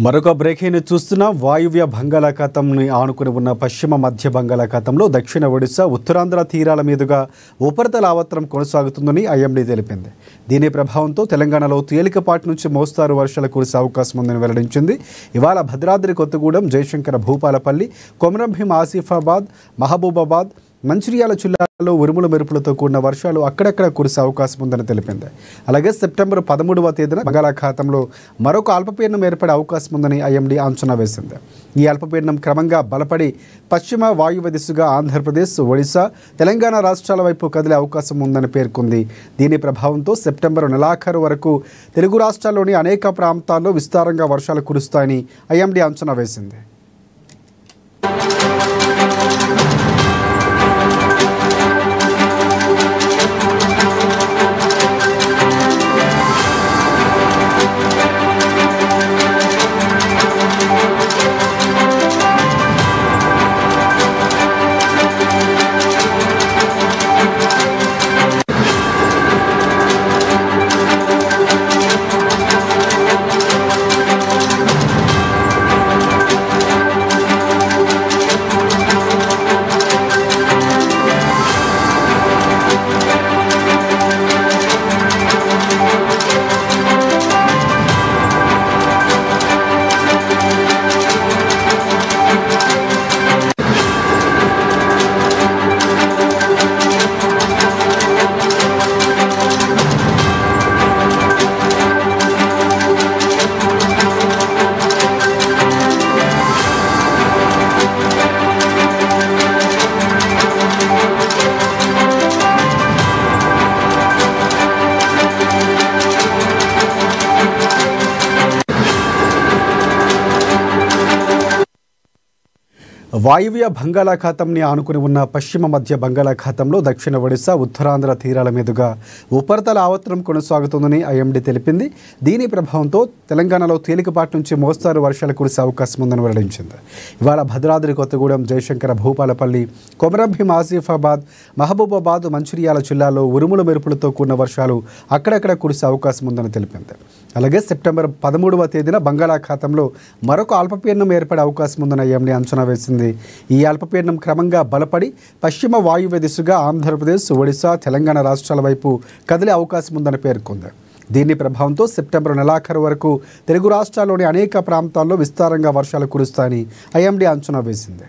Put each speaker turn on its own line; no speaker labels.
మరొక బ్రేకింగ్ చూస్తున్న వాయువ్య బంగాళాఖాతంని ఆనుకుని ఉన్న పశ్చిమ మధ్య బంగాళాఖాతంలో దక్షిణ ఒడిశా ఉత్తరాంధ్ర తీరాల మీదుగా ఉపరితల ఆవర్తనం కొనసాగుతుందని ఐఎండీ తెలిపింది. దీని ప్రభావంతో తెలంగాణలో తేలికపాటి నుంచి మోస్తారు వర్షాలు కురిసే అవకాశం ఉందని వెల్లడించింది. ఇవాళ భద్రాద్రి కొత్తగూడెం, జయశంకర భూపాలపల్లి, కొమరంభీం ఆసిఫాబాద్, మహబూబాబాద్, మంచిర్యాల జిల్లాలో ఉరుముల మెరుపులతో కూడిన వర్షాలు అక్కడక్కడ కురిసే అవకాశం ఉందని తెలిపింది. అలాగే సెప్టెంబర్ 13వ తేదీన బంగాళాఖాతంలో మరొక అల్పపీడనం ఏర్పడే అవకాశం ఉందని ఐఎండీ అంచనా వేసింది. ఈ అల్పపీడనం క్రమంగా బలపడి పశ్చిమ వాయువ్య దిశగా ఆంధ్రప్రదేశ్, ఒడిశా, తెలంగాణ రాష్ట్రాల వైపు కదిలే అవకాశం ఉందని పేర్కొంది. దీని ప్రభావంతో సెప్టెంబర్ నెలాఖరు వరకు తెలుగు రాష్ట్రాల్లోని అనేక ప్రాంతాల్లో విస్తారంగా వర్షాలు కురుస్తాయని ఐఎండీ అంచనా వేసింది. వాయువ్య బంగాళాఖాతంని ఆనుకుని ఉన్న పశ్చిమ మధ్య బంగాళాఖాతంలో దక్షిణ ఒడిశా, ఉత్తరాంధ్ర తీరాల మీదుగా ఉపరితల ఆవర్తనం కొనసాగుతుందని ఐఎండీ తెలిపింది. దీని ప్రభావంతో తెలంగాణలో తేలికపాటి నుంచి మోస్తారు వర్షాలు కురిసే అవకాశం ఉందని వెల్లడించింది. ఇవాళ భద్రాద్రి కొత్తగూడెం, జయశంకర భూపాలపల్లి, కొమరంభీం ఆసిఫాబాద్, మహబూబాబాద్, మంచిర్యాల జిల్లాలో ఉరుముల మెరుపులతో కూడిన వర్షాలు అక్కడక్కడ కురిసే అవకాశం ఉందని తెలిపింది. అలాగే సెప్టెంబర్ 13వ తేదీన బంగాళాఖాతంలో మరొక అల్పపీడనం ఏర్పడే అవకాశం ఉందని ఐఎండీ అంచనా వేసింది. ఈ అల్పపీడనం క్రమంగా బలపడి పశ్చిమ వాయువ్య దిశగా ఆంధ్రప్రదేశ్, ఒడిశా, తెలంగాణ రాష్ట్రాల వైపు కదిలే అవకాశం ఉందని పేర్కొంది. దీని ప్రభావంతో సెప్టెంబర్ నెలాఖరు వరకు తెలుగు రాష్ట్రాల్లోని అనేక ప్రాంతాల్లో విస్తారంగా వర్షాలు కురుస్తాయని ఐఎండీ అంచనా వేసింది.